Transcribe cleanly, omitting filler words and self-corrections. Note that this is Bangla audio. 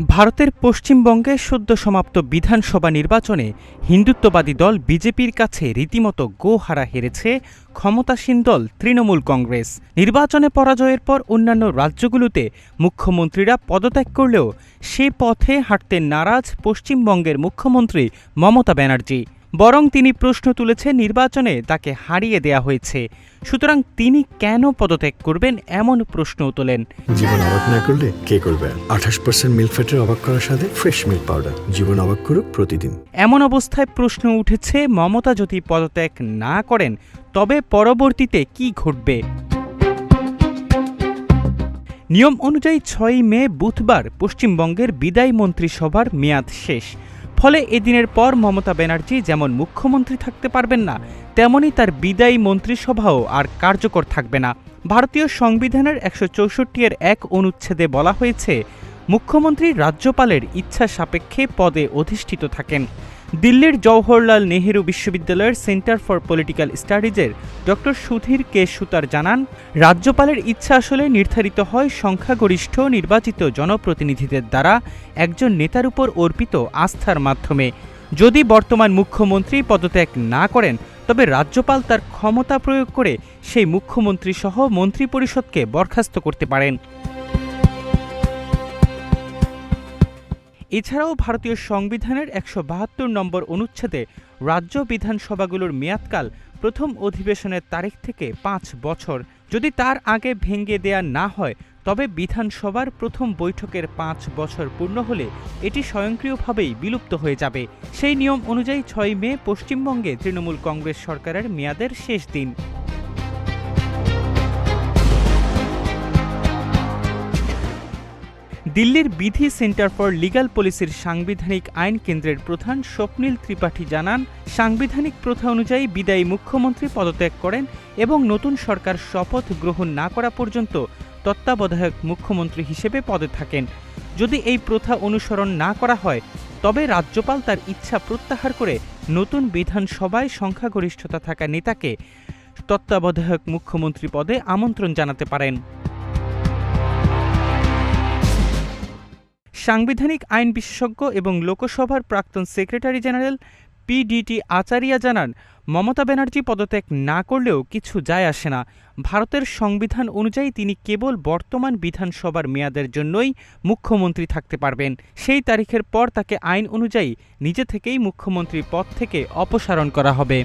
ভারতের পশ্চিমবঙ্গে সদ্য সমাপ্ত বিধানসভা নির্বাচনে হিন্দুত্ববাদী দল বিজেপির কাছে রীতিমতো গোহারা হেরেছে ক্ষমতাসীন দল তৃণমূল কংগ্রেস। নির্বাচনে পরাজয়ের পর অন্যান্য রাজ্যগুলোতে মুখ্যমন্ত্রীরা পদত্যাগ করলেও সে পথে হাঁটতে নারাজ পশ্চিমবঙ্গের মুখ্যমন্ত্রী মমতা ব্যানার্জি। বরং তিনি প্রশ্ন তুলেছেন নির্বাচনে তাকে হারিয়ে দেয়া হয়েছে, সুতরাং তিনি কেন পদত্যাগ করবেন এমন প্রশ্নও তোলেন। জীবন অবাক না করলে কে করবে? 28% মিল্ক ফ্যাটের অবাক করার সাথে ফ্রেশ মিল্ক পাউডার। জীবন অবাক করুক প্রতিদিন। এমন অবস্থায় প্রশ্ন উঠেছে, মমতা যদি পদত্যাগ না করেন তবে পরবর্তীতে কি ঘটবে? নিয়ম অনুযায়ী 6 মে বুধবার পশ্চিমবঙ্গের বিদায়ী মন্ত্রিসভার মেয়াদ শেষ। ফলে এদিনের পর মমতা ব্যানার্জি যেমন মুখ্যমন্ত্রী থাকতে পারবেন না, তেমনি তার বিদায়ী মন্ত্রিসভাও আর কার্যকর থাকবে না। ভারতীয় সংবিধানের 164 1 অনুচ্ছেদে বলা হয়েছে, মুখ্যমন্ত্রী রাজ্যপালের ইচ্ছা সাপেক্ষে পদে অধিষ্ঠিত থাকেন। দিল্লির জওহরলাল নেহেরু বিশ্ববিদ্যালয়ের সেন্টার ফর পলিটিক্যাল স্টাডিজের ডক্টর সুধীর কে সুতার জানান, রাজ্যপালের ইচ্ছা আসলে নির্ধারিত হয় সংখ্যাগরিষ্ঠ নির্বাচিত জনপ্রতিনিধিদের দ্বারা একজন নেতার উপর অর্পিত আস্থার মাধ্যমে। যদি বর্তমান মুখ্যমন্ত্রী পদত্যাগ না করেন তবে রাজ্যপাল তার ক্ষমতা প্রয়োগ করে সেই মুখ্যমন্ত্রী সহ মন্ত্রিপরিষদকে বরখাস্ত করতে পারেন। এছাড়াও ভারতীয় সংবিধানের 172 নম্বর অনুচ্ছেদে রাজ্য বিধানসভাগুলোর মেয়াদকাল প্রথম অধিবেশনের তারিখ থেকে 5 বছর। যদি তার আগে ভেঙে দেয়া না হয় তবে বিধানসভার প্রথম বৈঠকের 5 বছর পূর্ণ হলে এটি স্বয়ংক্রিয়ভাবেই বিলুপ্ত হয়ে যাবে। সেই নিয়ম অনুযায়ী 6 মে পশ্চিমবঙ্গে তৃণমূল কংগ্রেস সরকারের মেয়াদের শেষ দিন। দিল্লির বিধি সেন্টার ফর লিগ্যাল পলিসির সাংবিধানিক আইন কেন্দ্রের প্রধান স্বপ্নীল ত্রিপাঠী জানান, সাংবিধানিক প্রথা অনুযায়ী বিদায়ী মুখ্যমন্ত্রী পদত্যাগ করেন এবং নতুন সরকার শপথ গ্রহণ না করা পর্যন্ত তত্ত্বাবধায়ক মুখ্যমন্ত্রী হিসেবে পদে থাকেন। যদি এই প্রথা অনুসরণ না করা হয় তবে রাজ্যপাল তার ইচ্ছা প্রত্যাহার করে নতুন বিধানসভায় সংখ্যাগরিষ্ঠতা থাকা নেতাকে তত্ত্বাবধায়ক মুখ্যমন্ত্রী পদে আমন্ত্রণ জানাতে পারেন। সাংবিধানিক আইন বিশেষজ্ঞ এবং লোকসভার প্রাক্তন সেক্রেটারি জেনারেল PDT আচারিয়া জানান, মমতা ব্যানার্জি পদত্যাগ না করলেও কিছু যায় আসে না। ভারতের সংবিধান অনুযায়ী তিনি কেবল বর্তমান বিধানসভার মেয়াদের জন্যই মুখ্যমন্ত্রী থাকতে পারবেন। সেই তারিখের পর তাকে আইন অনুযায়ী নিজে থেকেই মুখ্যমন্ত্রী পদ থেকে অপসারণ করা হবে।